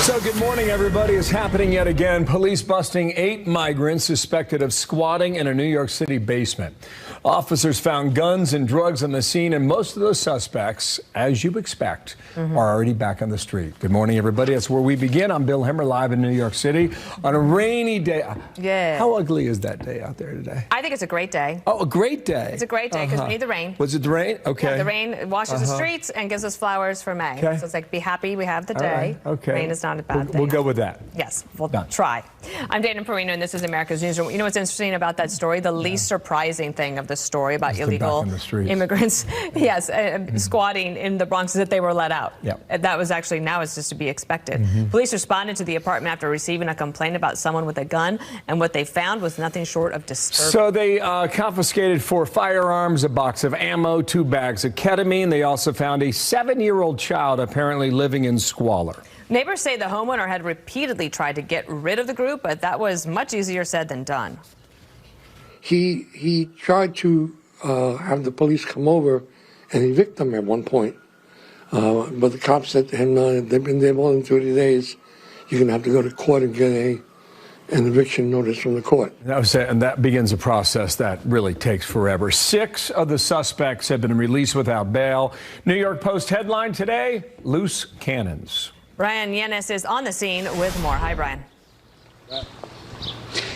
So good morning, everybody. It's happening yet again. Police busting 8 migrants suspected of squatting in a New York City basement. Officers found guns and drugs on the scene, and most of those suspects, as you expect, are already back on the street. Good morning, everybody. That's where we begin. I'm Bill Hemmer, live in New York City on a rainy day. Yeah. How ugly is that day out there today? I think it's a great day. Oh, a great day. It's a great day because we need the rain. Was it the rain? Okay. Yeah, the rain washes the streets and gives us flowers for May. Okay. So it's like, be happy we have the day. Right. Okay. Rain is not a bad thing. We'll go with that. Yes, we'll Done. try. I'm Dana Perino, and this is America's Newsroom. You know what's interesting about that story? The least surprising thing of the story about illegal immigrants, yes, squatting in the Bronx is that they were let out. Yep. That was actually, now it's just to be expected. Police responded to the apartment after receiving a complaint about someone with a gun, and what they found was nothing short of disturbing. So they confiscated 4 firearms, a box of ammo, 2 bags of ketamine. They also found a 7-year-old child apparently living in squalor. Neighbors say the homeowner had repeatedly tried to get rid of the group, but that was much easier said than done. He tried to have the police come over and evict them at one point. But the cops said to him, no, they've been there more than 30 days. You're going to have to go to court and get an eviction notice from the court. That was it, and that begins a process that really takes forever. 6 of the suspects have been released without bail. New York Post headline today, loose cannons. Brian Yenes is on the scene with more. Hi, Brian.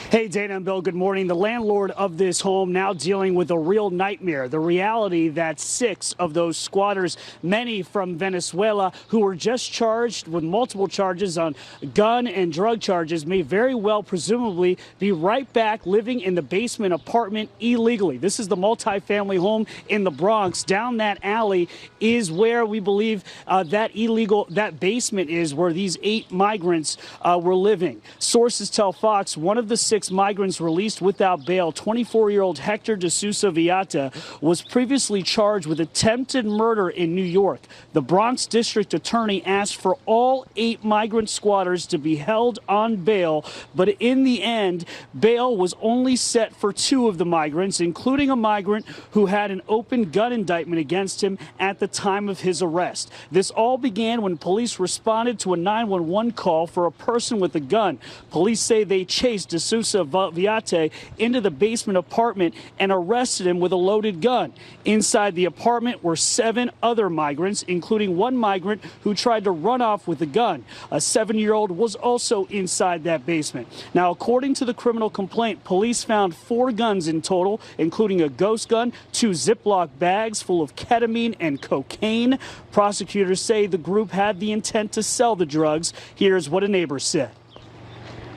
Hey, Dana and Bill, good morning. The landlord of this home now dealing with a real nightmare. The reality that 6 of those squatters, many from Venezuela, who were just charged with multiple charges on gun and drug charges, may very well presumably be right back living in the basement apartment illegally. This is the multifamily home in the Bronx. Down that alley is where we believe that basement is, where these 8 migrants were living. Sources tell Fox one of the 6 migrants released without bail, 24-year-old Hector de Sousa Villata, was previously charged with attempted murder in New York. The Bronx district attorney asked for all 8 migrant squatters to be held on bail, but in the end, bail was only set for 2 of the migrants, including a migrant who had an open gun indictment against him at the time of his arrest. This all began when police responded to a 911 call for a person with a gun. Police say they chased de Sousa Villata into the basement apartment and arrested him with a loaded gun. Inside the apartment were 7 other migrants, including 1 migrant who tried to run off with a gun. A 7-year-old was also inside that basement. Now, according to the criminal complaint, police found 4 guns in total, including a ghost gun, 2 Ziploc bags full of ketamine and cocaine. Prosecutors say the group had the intent to sell the drugs. Here's what a neighbor said.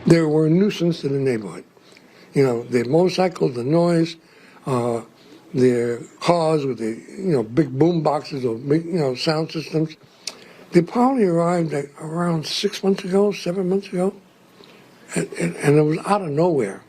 They were a nuisance to the neighborhood. You know, their motorcycles, the noise, their cars with the, big boom boxes or big, sound systems. They probably arrived around 6 months ago, 7 months ago, and it was out of nowhere.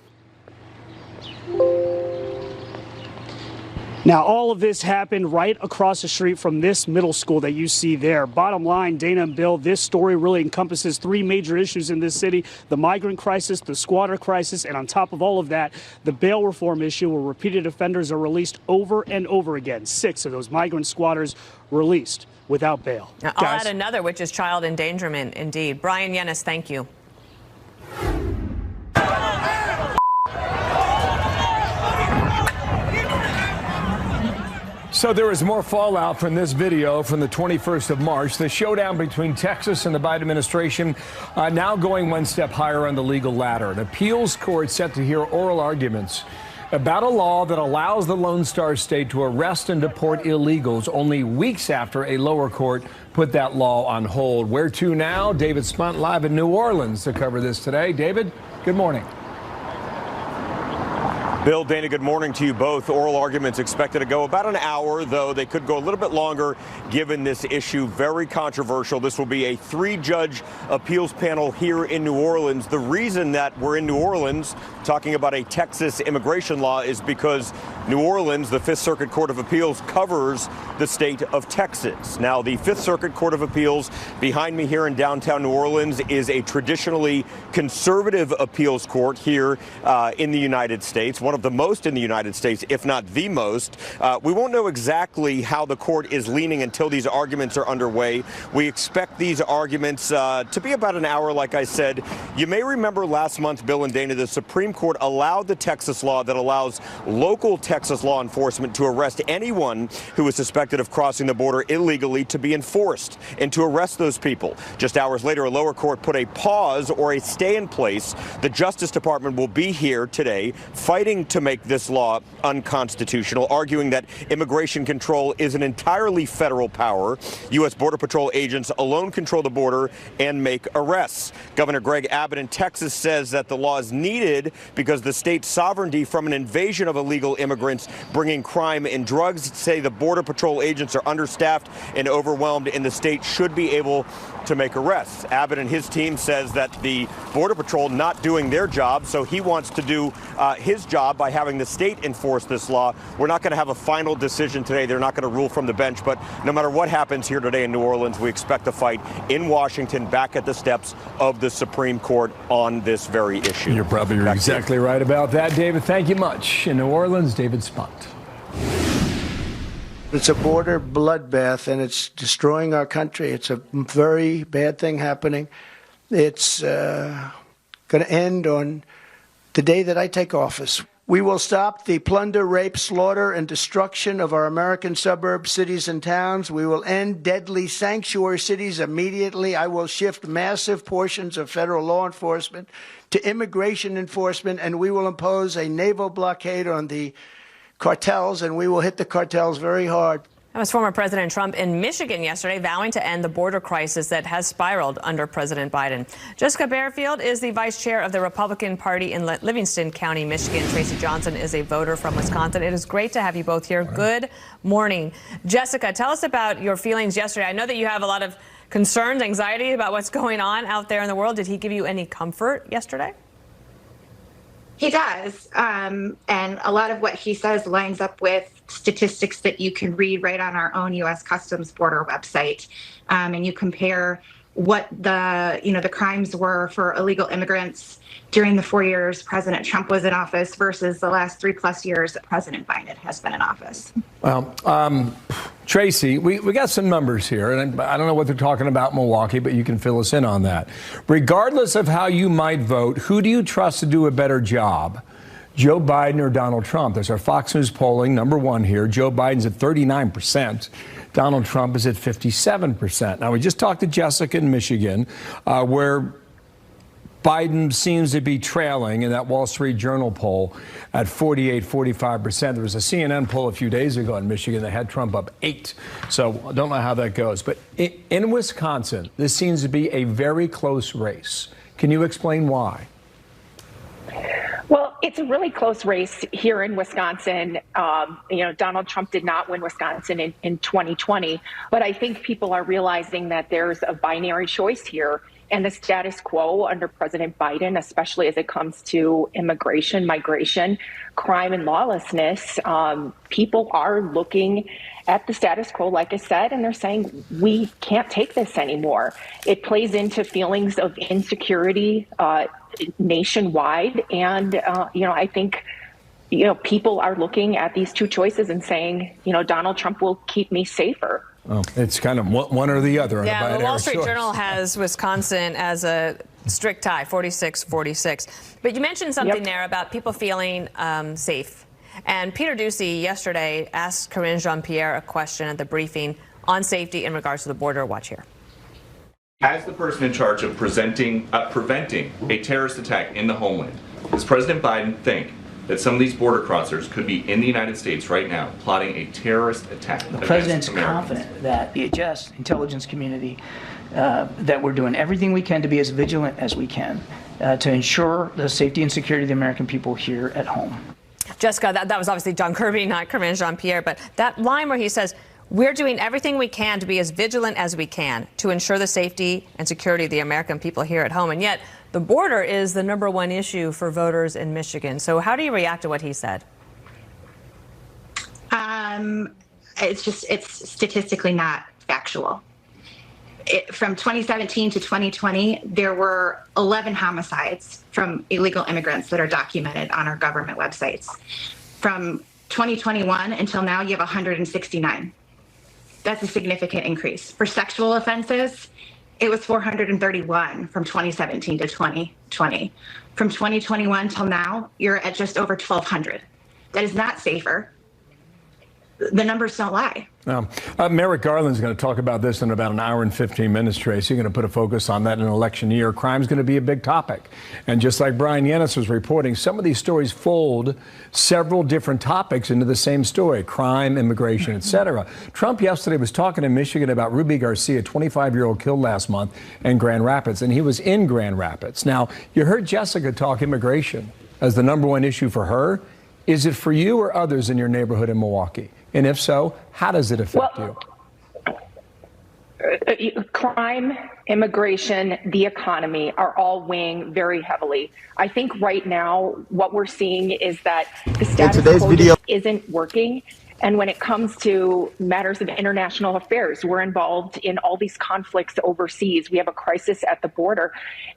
Now, all of this happened right across the street from this middle school that you see there. Bottom line, Dana and Bill, this story really encompasses 3 major issues in this city: the migrant crisis, the squatter crisis, and on top of all of that, the bail reform issue, where repeated offenders are released over and over again. 6 of those migrant squatters released without bail. Now, I'll add another, which is child endangerment, indeed. Brian Yenes, thank you. So there is more fallout from this video from the 21st of March. The showdown between Texas and the Biden administration now going one step higher on the legal ladder. An appeals court set to hear oral arguments about a law that allows the Lone Star State to arrest and deport illegals only weeks after a lower court put that law on hold. Where to now? David Spunt live in New Orleans to cover this today. David, good morning. Bill, Dana, good morning to you both. Oral arguments expected to go about an hour, though they could go a little bit longer given this issue. Very controversial. This will be a 3-judge appeals panel here in New Orleans. The reason that we're in New Orleans talking about a Texas immigration law is because New Orleans, the 5th Circuit Court of Appeals, covers the state of Texas. Now, the 5th Circuit Court of Appeals behind me here in downtown New Orleans is a traditionally conservative appeals court here in the United States. One of the most in the United States, if not the most. We won't know exactly how the court is leaning until these arguments are underway. We expect these arguments to be about an hour, like I said. You may remember last month, Bill and Dana, the Supreme Court allowed the Texas law that allows local Texas law enforcement to arrest anyone who is suspected of crossing the border illegally to be enforced and to arrest those people. Just hours later, a lower court put a pause or a stay in place. The Justice Department will be here today fighting to make this law unconstitutional, arguing that immigration control is an entirely federal power. U.S. Border Patrol agents alone control the border and make arrests. Governor Greg Abbott in Texas says that the law is needed because the state's sovereignty from an invasion of illegal immigrants bringing crime and drugs. Say the Border Patrol agents are understaffed and overwhelmed, and the state should be able to make arrests. Abbott and his team says that the Border Patrol not doing their job, so he wants to do his job by having the state enforce this law. We're not going to have a final decision today. They're not going to rule from the bench, but no matter what happens here today in New Orleans, we expect a fight in Washington back at the steps of the Supreme Court on this very issue. You're probably exactly right about that, David. Thank you much. In New Orleans, David Spunt. It's a border bloodbath, and it's destroying our country. It's a very bad thing happening. It's going to end on the day that I take office. We will stop the plunder, rape, slaughter, and destruction of our American suburbs, cities, and towns. We will end deadly sanctuary cities immediately. I will shift massive portions of federal law enforcement to immigration enforcement, and we will impose a naval blockade on the cartels, and we will hit the cartels very hard. That was former President Trump in Michigan yesterday, vowing to end the border crisis that has spiraled under President Biden. Jessica Bearfield is the vice chair of the Republican Party in Livingston County, Michigan. Tracy Johnson is a voter from Wisconsin. It is great to have you both here. Good morning. Jessica, tell us about your feelings yesterday. I know that you have a lot of concerns, anxiety about what's going on out there in the world. Did he give you any comfort yesterday? He does. And a lot of what he says lines up with statistics that you can read right on our own U.S. Customs Border website. And you compare what the crimes were for illegal immigrants during the 4 years President Trump was in office versus the last 3+ years that President Biden has been in office. Well, Tracy, we got some numbers here, and I don't know what they're talking about in Milwaukee, but you can fill us in on that. Regardless of how you might vote, who do you trust to do a better job? Joe Biden or Donald Trump? There's our Fox News polling, number one here. Joe Biden's at 39%. Donald Trump is at 57%. Now, we just talked to Jessica in Michigan, where Biden seems to be trailing in that Wall Street Journal poll at 45%. There was a CNN poll a few days ago in Michigan that had Trump up 8. So I don't know how that goes. But in Wisconsin, this seems to be a very close race. Can you explain why? Well, it's a really close race here in Wisconsin. Donald Trump did not win Wisconsin in 2020, but I think people are realizing that there's a binary choice here. And the status quo under President Biden, especially as it comes to immigration, migration, crime, and lawlessness, people are looking at the status quo, like I said, and they're saying, we can't take this anymore. It plays into feelings of insecurity nationwide. And, I think, people are looking at these two choices and saying, Donald Trump will keep me safer. Oh, it's kind of one or the other. Yeah, the Wall Street Journal has Wisconsin as a strict tie, 46-46. But you mentioned something there about people feeling safe. And Peter Doocy yesterday asked Karine Jean-Pierre a question at the briefing on safety in regards to the border. Watch here. As the person in charge of preventing a terrorist attack in the homeland, does President Biden think that some of these border crossers could be in the United States right now plotting a terrorist attack? The president's confident that DHS, intelligence community, that we're doing everything we can to be as vigilant as we can to ensure the safety and security of the American people here at home. Jessica, that was obviously John Kirby, not Karine Jean-Pierre, but that line where he says, we're doing everything we can to be as vigilant as we can to ensure the safety and security of the American people here at home. And yet the border is the number one issue for voters in Michigan. So how do you react to what he said? It's statistically not factual. From 2017 to 2020, there were 11 homicides from illegal immigrants that are documented on our government websites. From 2021 until now, you have 169. That's a significant increase. For sexual offenses, it was 431 from 2017 to 2020. From 2021 till now, you're at just over 1,200. That is not safer. The numbers don't lie. Merrick Garland's going to talk about this in about an hour and 15 minutes, Tracy. You're going to put a focus on that in an election year. Crime's going to be a big topic. And just like Brian Yanis was reporting, some of these stories fold several different topics into the same story: crime, immigration, etc. Trump yesterday was talking in Michigan about Ruby Garcia, a 25-year-old killed last month in Grand Rapids, and he was in Grand Rapids. Now, you heard Jessica talk immigration as the #1 issue for her. Is it for you or others in your neighborhood in Milwaukee? And if so, how does it affect you? Crime, immigration, the economy are all weighing very heavily. I think right now what we're seeing is that the status quo just isn't working. And when it comes to matters of international affairs, we're involved in all these conflicts overseas. We have a crisis at the border.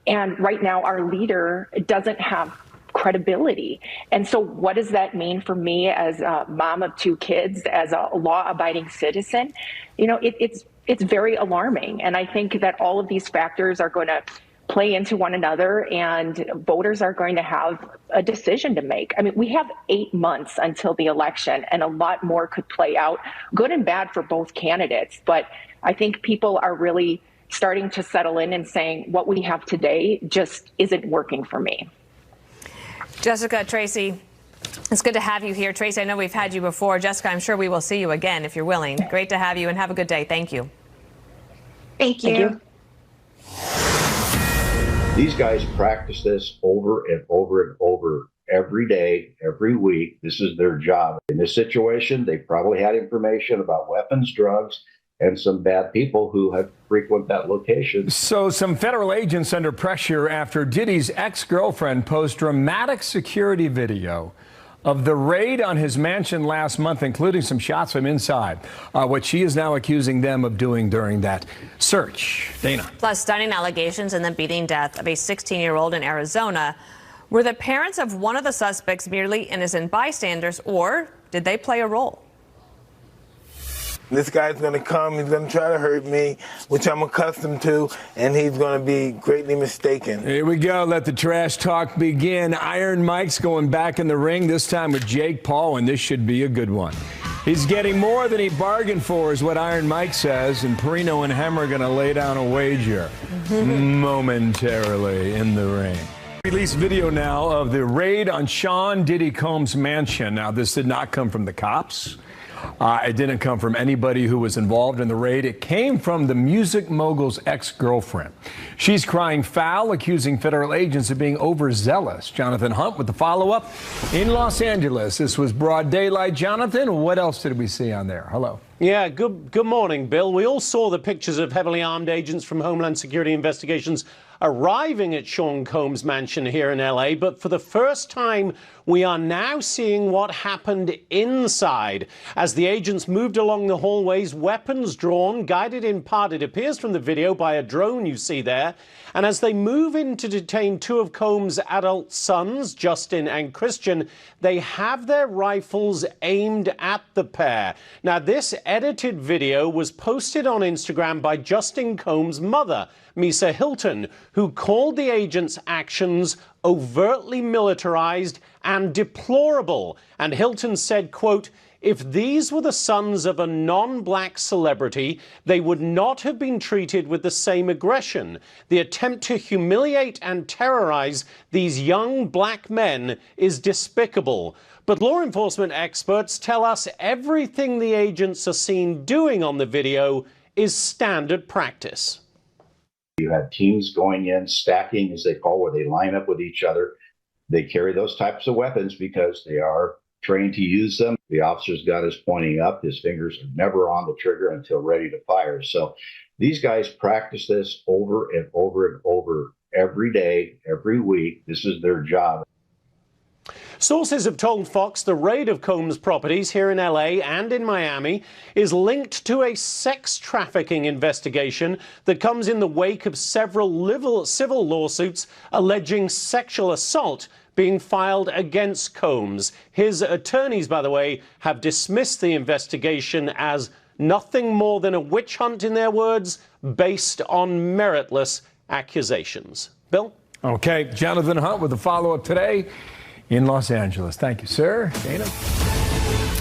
And right now our leader doesn't have credibility. And so what does that mean for me as a mom of 2 kids, as a law-abiding citizen? You know, it's very alarming. And I think that all of these factors are going to play into one another, and voters are going to have a decision to make. I mean, we have 8 months until the election, and a lot more could play out, good and bad for both candidates. But I think people are really starting to settle in and saying what we have today just isn't working for me. Jessica, Tracy, it's good to have you here. Tracy, I know we've had you before. Jessica, I'm sure we will see you again if you're willing. Great to have you, and have a good day. Thank you. Thank you. These guys practice this over and over and over every day, every week. This is their job. In this situation, they probably had information about weapons, drugs, and some bad people who have frequent that location. So some federal agents under pressure after Diddy's ex-girlfriend posts dramatic security video of the raid on his mansion last month, including some shots from inside, what she is now accusing them of doing during that search. Dana. Plus, stunning allegations in the beating death of a 16-year-old in Arizona. Were the parents of one of the suspects merely innocent bystanders, or did they play a role? This guy's going to come, he's going to try to hurt me, which I'm accustomed to, and he's going to be greatly mistaken. Here we go. Let the trash talk begin. Iron Mike's going back in the ring, this time with Jake Paul, and this should be a good one. He's getting more than he bargained for, is what Iron Mike says, and Perino and Hem are going to lay down a wager momentarily in the ring. Released video now of the raid on Sean Diddy Combs' mansion. Now, this did not come from the cops. It didn't come from anybody who was involved in the raid. It came from the music mogul's ex-girlfriend. She's crying foul, accusing federal agents of being overzealous. Jonathan Hunt with the follow-up in Los Angeles. This was broad daylight. Jonathan, what else did we see on there? Hello. Yeah, good morning, Bill. We all saw the pictures of heavily armed agents from Homeland Security Investigations arriving at Sean Combs' mansion here in LA, but for the first time, we are now seeing what happened inside. As the agents moved along the hallways, weapons drawn, guided in part, it appears from the video, by a drone you see there. And as they move in to detain 2 of Combs' adult sons, Justin and Christian, they have their rifles aimed at the pair. Now, this edited video was posted on Instagram by Justin Combs' mother, Misa Hilton, who called the agents' actions overtly militarized and deplorable. And Hilton said, quote, "If these were the sons of a non-black celebrity, they would not have been treated with the same aggression. The attempt to humiliate and terrorize these young black men is despicable." But law enforcement experts tell us everything the agents are seen doing on the video is standard practice. You had teams going in, stacking, as they call, where they line up with each other. They carry those types of weapons because they are trained to use them. The officer's gun is pointing up. His fingers are never on the trigger until ready to fire. So these guys practice this over and over and over every day, every week. This is their job. Sources have told Fox the raid of Combs' properties here in LA and in Miami is linked to a sex trafficking investigation that comes in the wake of several civil lawsuits alleging sexual assault being filed against Combs. His attorneys, by the way, have dismissed the investigation as nothing more than a witch hunt, in their words, based on meritless accusations. Bill? Okay, Jonathan Hunt with a follow-up today in Los Angeles. Thank you, sir. Dana?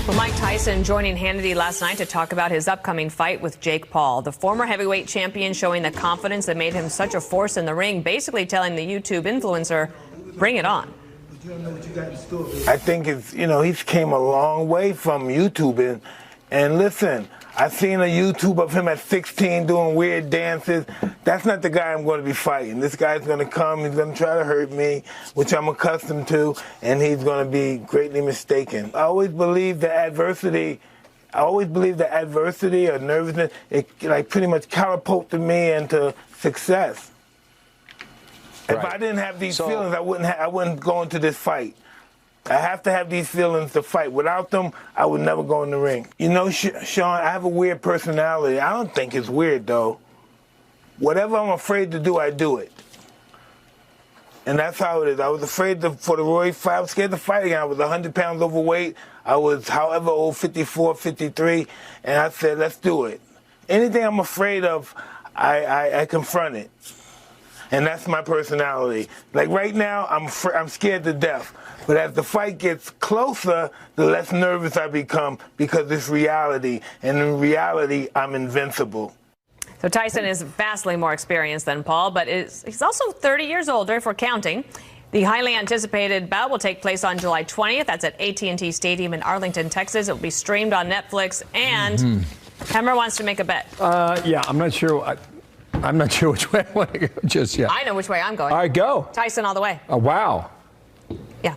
Well, Mike Tyson joining Hannity last night to talk about his upcoming fight with Jake Paul. The former heavyweight champion showing the confidence that made him such a force in the ring, basically telling the YouTube influencer, bring it on. I think he's came a long way from YouTubing. And listen, I've seen a YouTube of him at 16 doing weird dances. That's not the guy I'm going to be fighting. This guy's going to come, he's going to try to hurt me, which I'm accustomed to, and he's going to be greatly mistaken. I always believe that adversity or nervousness, it pretty much catapulted me into success. Right. If I didn't have these feelings, I wouldn't go into this fight. I have to have these feelings to fight. Without them, I would never go in the ring. You know, Sean, I have a weird personality. I don't think it's weird, though. Whatever I'm afraid to do, I do it. And that's how it is. I was afraid for the Roy fight. I was scared to fight again. I was 100 pounds overweight. I was, however old, 54, 53. And I said, let's do it. Anything I'm afraid of, I confront it. And that's my personality. Like right now, I'm scared to death. But as the fight gets closer, the less nervous I become because it's reality. And in reality, I'm invincible. So Tyson is vastly more experienced than Paul, but he's also 30 years older if we're counting. The highly anticipated bout will take place on July 20th. That's at AT&T Stadium in Arlington, Texas. It will be streamed on Netflix. And Hemmer wants to make a bet. Yeah, I'm not sure. I'm not sure which way I want to go just yet. I know which way I'm going. All right, go. Tyson all the way. Oh, wow. Yeah.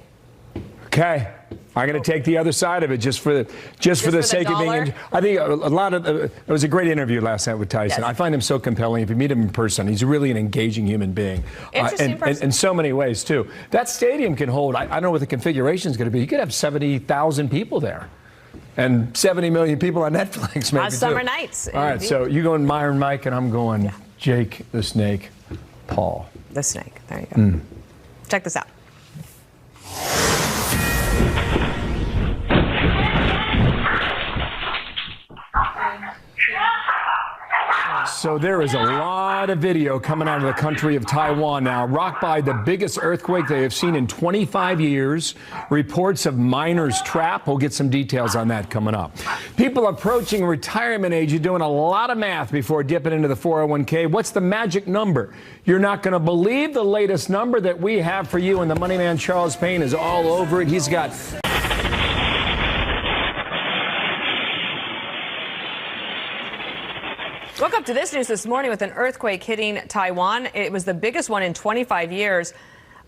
Okay. I'm going to take the other side of it just for the sake of being. I think a lot of it was a great interview last night with Tyson. Yes. I find him so compelling. If you meet him in person, he's really an engaging human being. Interesting person. In so many ways, too. That stadium can hold, I don't know what the configuration is going to be. You could have 70,000 people there. And 70 million people on Netflix, maybe, summer nights. All right, so you're going Myron Mike, and I'm going Jake the Snake Paul. The Snake. There you go. Check this out. So there is a lot of video coming out of the country of Taiwan now, rocked by the biggest earthquake they have seen in 25 years. Reports of miners trapped. We'll get some details on that coming up. People approaching retirement age are doing a lot of math before dipping into the 401k. What's the magic number? You're not going to believe the latest number that we have for you, and the money man Charles Payne is all over it. He's got... Woke up to this news this morning with an earthquake hitting Taiwan. It was the biggest one in 25 years.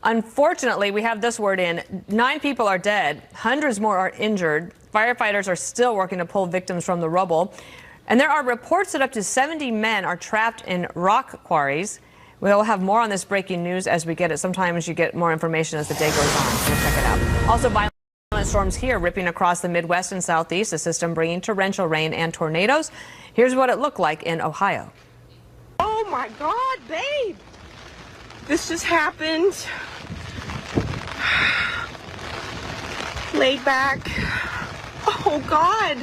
Unfortunately, we have this word in. 9 people are dead. Hundreds more are injured. Firefighters are still working to pull victims from the rubble. And there are reports that up to 70 men are trapped in rock quarries. We'll have more on this breaking news as we get it. Sometimes you get more information as the day goes on. We'll check it out. Also, violent storms here ripping across the Midwest and Southeast, a system bringing torrential rain and tornadoes. Here's what it looked like in Ohio. Oh my God, babe. This just happened. Laid back. Oh God.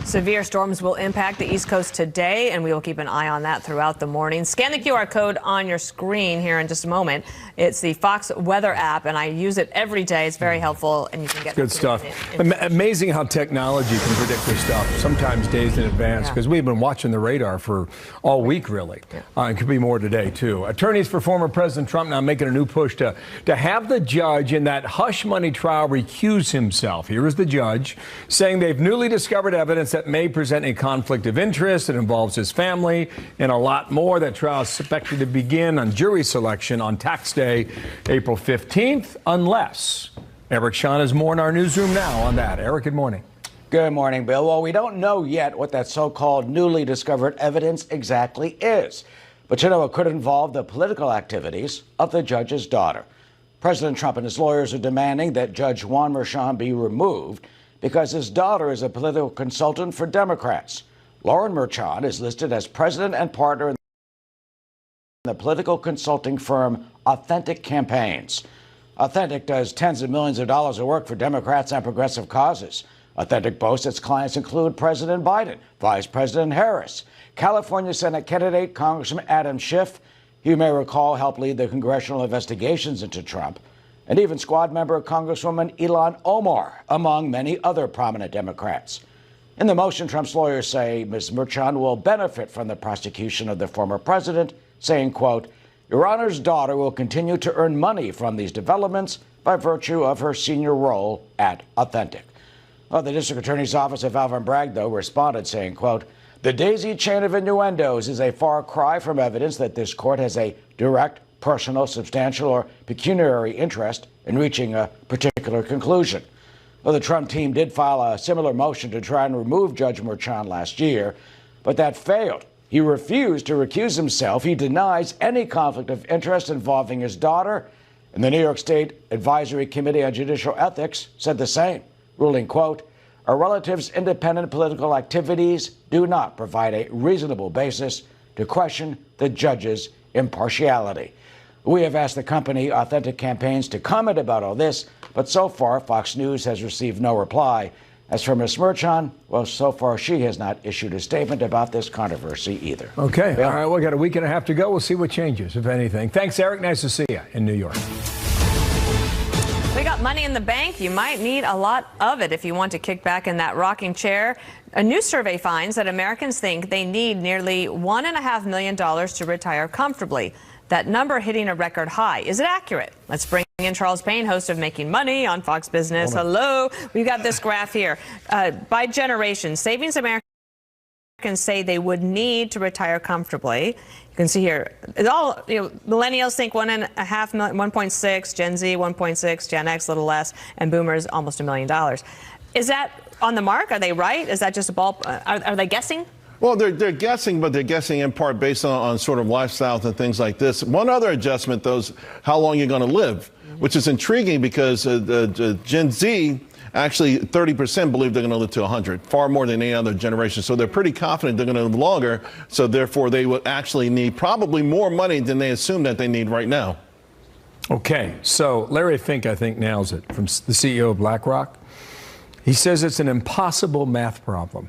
Severe storms will impact the East Coast today, and we will keep an eye on that throughout the morning. Scan the QR code on your screen here in just a moment. It's the Fox Weather app, and I use it every day. It's very helpful, and you can get good stuff. Amazing how technology can predict this stuff, sometimes days in advance, because we've been watching the radar for all week, really. It could be more today, too. Attorneys for former President Trump now making a new push to have the judge in that hush money trial recuse himself. Here is the judge saying they've newly discovered evidence that may present a conflict of interest. It involves his family and a lot more. That trial is expected to begin on jury selection on tax day, April 15th, unless. Eric Shawn has more in our newsroom now on that. Eric, good morning. Good morning, Bill. Well, we don't know yet what that so-called newly discovered evidence exactly is. But you know, it could involve the political activities of the judge's daughter. President Trump and his lawyers are demanding that Judge Juan Merchan be removed because his daughter is a political consultant for Democrats. Lauren Merchan is listed as president and partner in the political consulting firm Authentic Campaigns. Authentic does tens of millions of dollars of work for Democrats and progressive causes. Authentic boasts its clients include President Biden, Vice President Harris, California Senate candidate Congressman Adam Schiff, who you may recall helped lead the congressional investigations into Trump, and even squad member Congresswoman Ilhan Omar, among many other prominent Democrats. In the motion, Trump's lawyers say Ms. Merchan will benefit from the prosecution of the former president, saying, quote, "Your Honor's daughter will continue to earn money from these developments by virtue of her senior role at Authentic." Well, the district attorney's office of Alvin Bragg, though, responded saying, quote, "The daisy chain of innuendos is a far cry from evidence that this court has a direct, personal, substantial, or pecuniary interest in reaching a particular conclusion." Well, the Trump team did file a similar motion to try and remove Judge Merchan last year, but that failed. He refused to recuse himself. He denies any conflict of interest involving his daughter, and the New York State Advisory Committee on Judicial Ethics said the same, ruling, quote, "A relative's independent political activities do not provide a reasonable basis to question the judge's impartiality." We have asked the company Authentic Campaigns to comment about all this, but so far Fox News has received no reply. As for Ms. Merchan, well, so far she has not issued a statement about this controversy either. Okay. Bill? All right. We've got a week and a half to go. We'll see what changes, if anything. Thanks, Eric. Nice to see you in New York. We got money in the bank. You might need a lot of it if you want to kick back in that rocking chair. A new survey finds that Americans think they need nearly $1.5 million to retire comfortably. That number hitting a record high. Is it accurate? Let's bring in Charles Payne, host of Making Money on Fox Business. Hello. We've got this graph here. By generation, savings Americans say they would need to retire comfortably. You can see here, it's all, millennials think 1.5 million, 1.6, Gen Z 1.6, Gen X a little less, and boomers almost $1 million. Is that on the mark? Are they right? Is that just a ball? Are they guessing? Well, they're guessing, but they're guessing in part based on sort of lifestyles and things like this. One other adjustment, though, is how long you're going to live, which is intriguing because Gen Z, actually 30% believe they're going to live to 100, far more than any other generation. So they're pretty confident they're going to live longer. So therefore, they would actually need probably more money than they assume that they need right now. Okay. So Larry Fink, I think, nails it, from the CEO of BlackRock. He says it's an impossible math problem.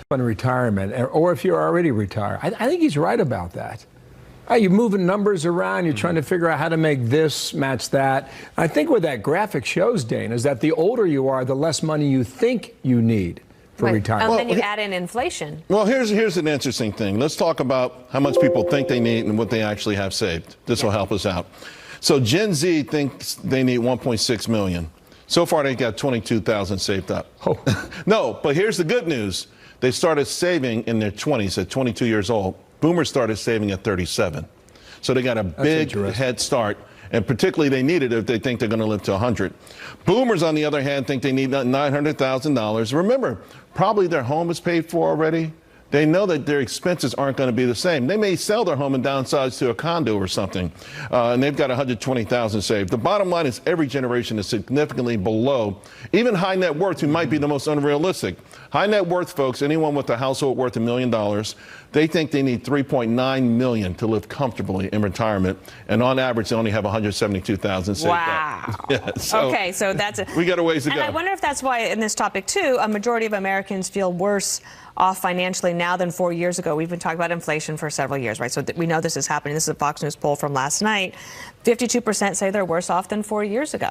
On retirement, or if you're already retired. I think he's right about that. You're moving numbers around. You're trying to figure out how to make this match that. I think what that graphic shows, Dane, is that the older you are, the less money you think you need for retirement. And then you add in inflation. Well, here's an interesting thing. Let's talk about how much people think they need and what they actually have saved. This will help us out. So Gen Z thinks they need 1.6 million. So far, they got 22,000 saved up. No, but here's the good news. They started saving in their 20s at 22 years old. Boomers started saving at 37. So they got a big head start. And particularly they need it if they think they're going to live to 100. Boomers, on the other hand, think they need $900,000. Remember, probably their home is paid for already. They know that their expenses aren't going to be the same. They may sell their home and downsize to a condo or something, and they've got $120,000 saved. The bottom line is every generation is significantly below, even high net worth, who might be the most unrealistic. High net worth folks, anyone with a household worth $1 million, they think they need $3.9 million to live comfortably in retirement, and on average, they only have $172,000 saved up. Yeah, so okay, so that's it. We got a ways to go. And I wonder if that's why, in this topic too, a majority of Americans feel worse off financially now than 4 years ago. We've been talking about inflation for several years, right? So we know this is happening. This is a Fox News poll from last night. 52% say they're worse off than 4 years ago.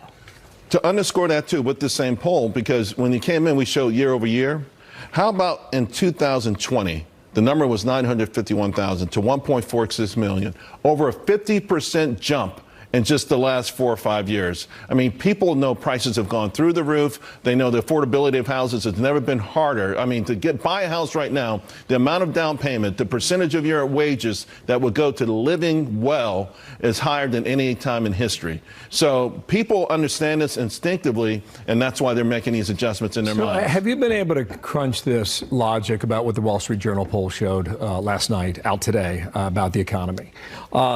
To underscore that, too, with the same poll, because when you came in, we showed year over year. How about in 2020? The number was 951,000 to 1.46 million, over a 50% jump in just the last 4 or 5 years. I mean, people know prices have gone through the roof. They know the affordability of houses has never been harder. I mean, to buy a house right now, the amount of down payment, the percentage of your wages that would go to living well is higher than any time in history. So people understand this instinctively, and that's why they're making these adjustments in their minds. Have you been able to crunch this logic about what the Wall Street Journal poll showed last night, out today, about the economy?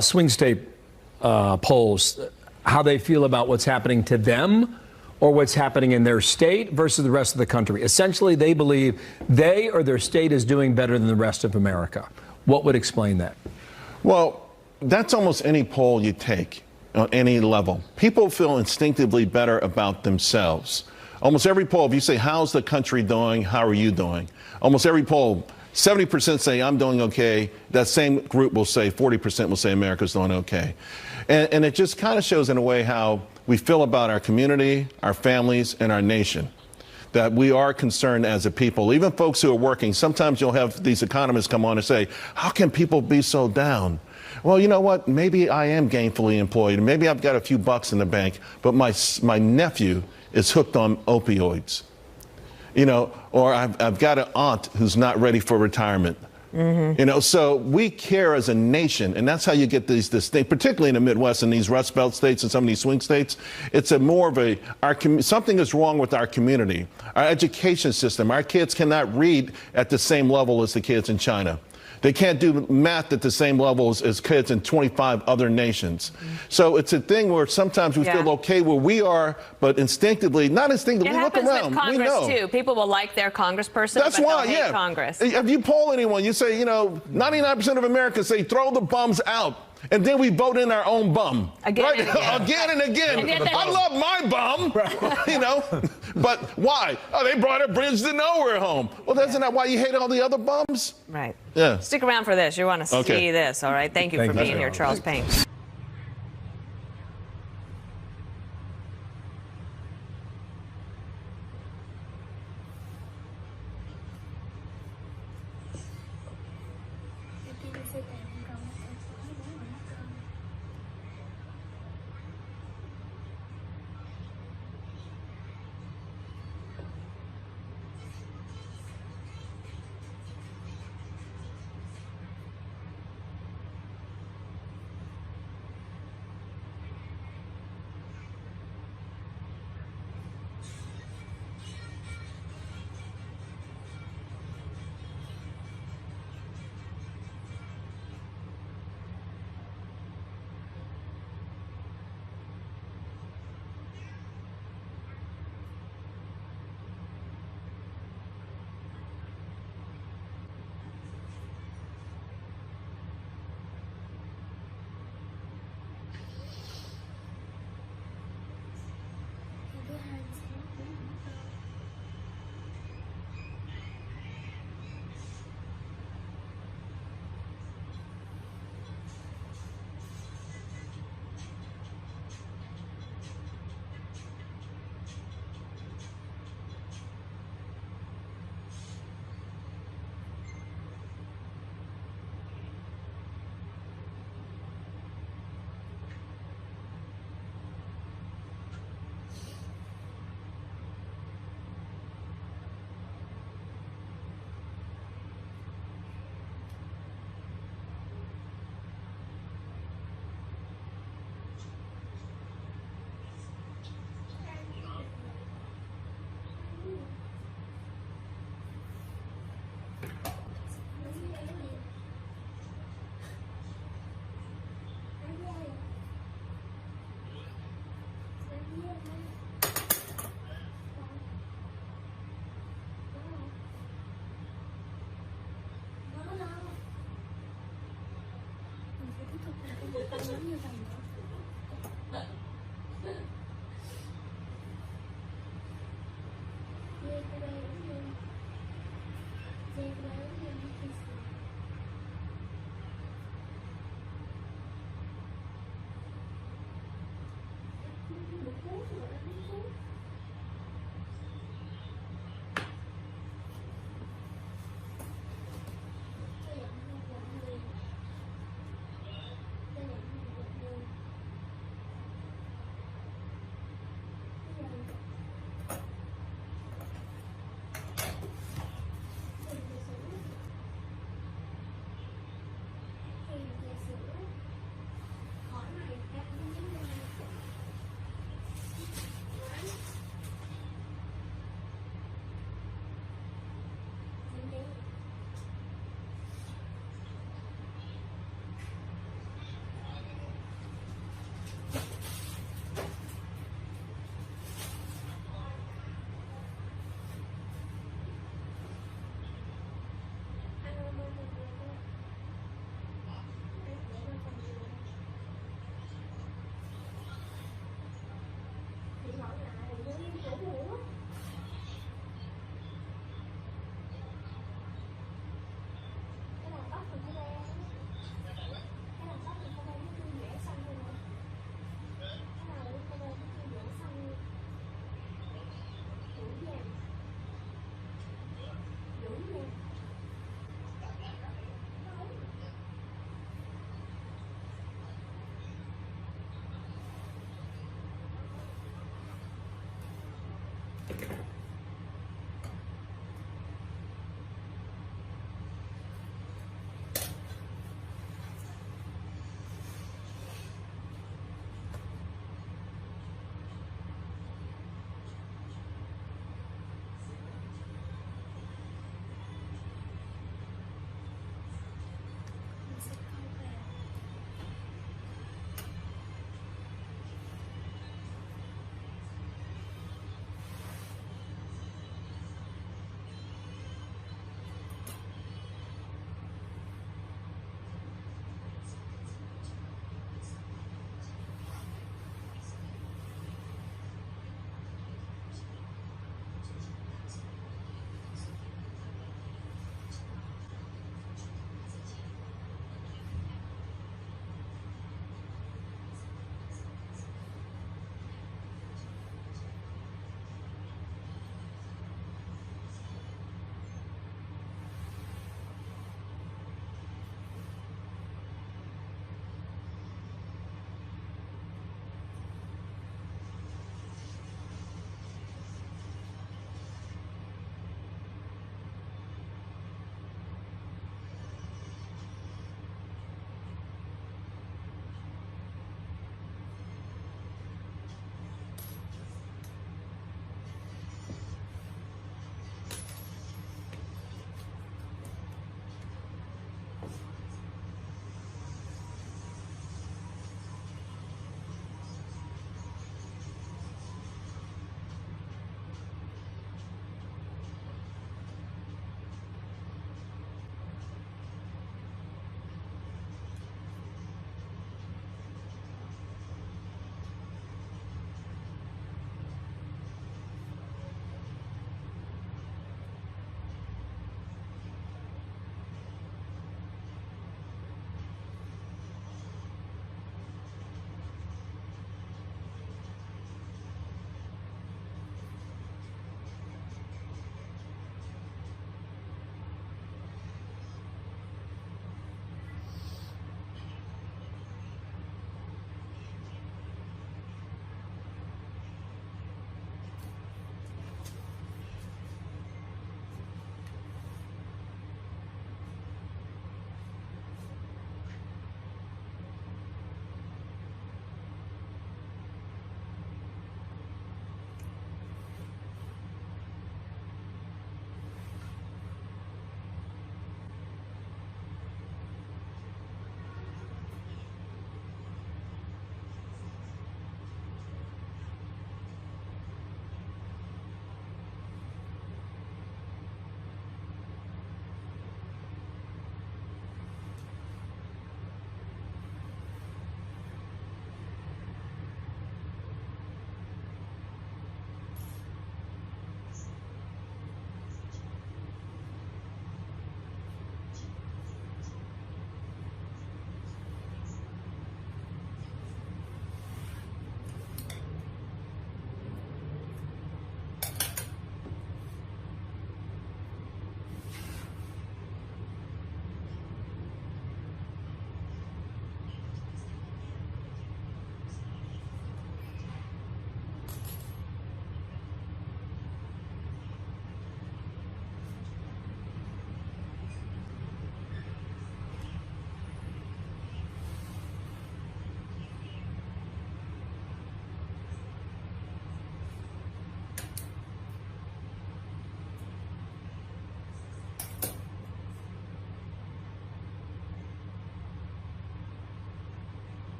Swing state polls, how they feel about what's happening to them or what's happening in their state versus the rest of the country. Essentially, they believe they or their state is doing better than the rest of America. What would explain that? Well, that's almost any poll you take on any level. People feel instinctively better about themselves. Almost every poll, if you say, how's the country doing? How are you doing? Almost every poll, 70% say I'm doing okay. That same group will say, 40% will say America's doing okay. And it just kind of shows in a way how we feel about our community, our families, and our nation. That we are concerned as a people. Even folks who are working, sometimes you'll have these economists come on and say, how can people be so down? Well, you know what? Maybe I am gainfully employed. Maybe I've got a few bucks in the bank, but my nephew is hooked on opioids. You know, or I've got an aunt who's not ready for retirement. Mm-hmm. You know, so we care as a nation, and that's how you get this thing, particularly in the Midwest and these Rust Belt states and some of these swing states. It's a more of a, something is wrong with our community, our education system. Our kids cannot read at the same level as the kids in China. They can't do math at the same levels as kids in 25 other nations. So it's a thing where sometimes we feel okay where we are, but instinctively, not instinctively, we look around. With Congress, we know. too. People will like their congressperson, That's but why, they'll hate Congress. If you poll anyone, you say, you know, 99% of Americans say throw the bums out. And then we vote in our own bum. Again and again. Again and again. I love my bum, you know. But why? Oh, they brought a bridge to nowhere home. Well, isn't that why you hate all the other bums? Right. Yeah. Stick around for this. You want to see this, all right? Thank you for being here, Charles Payne.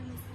name is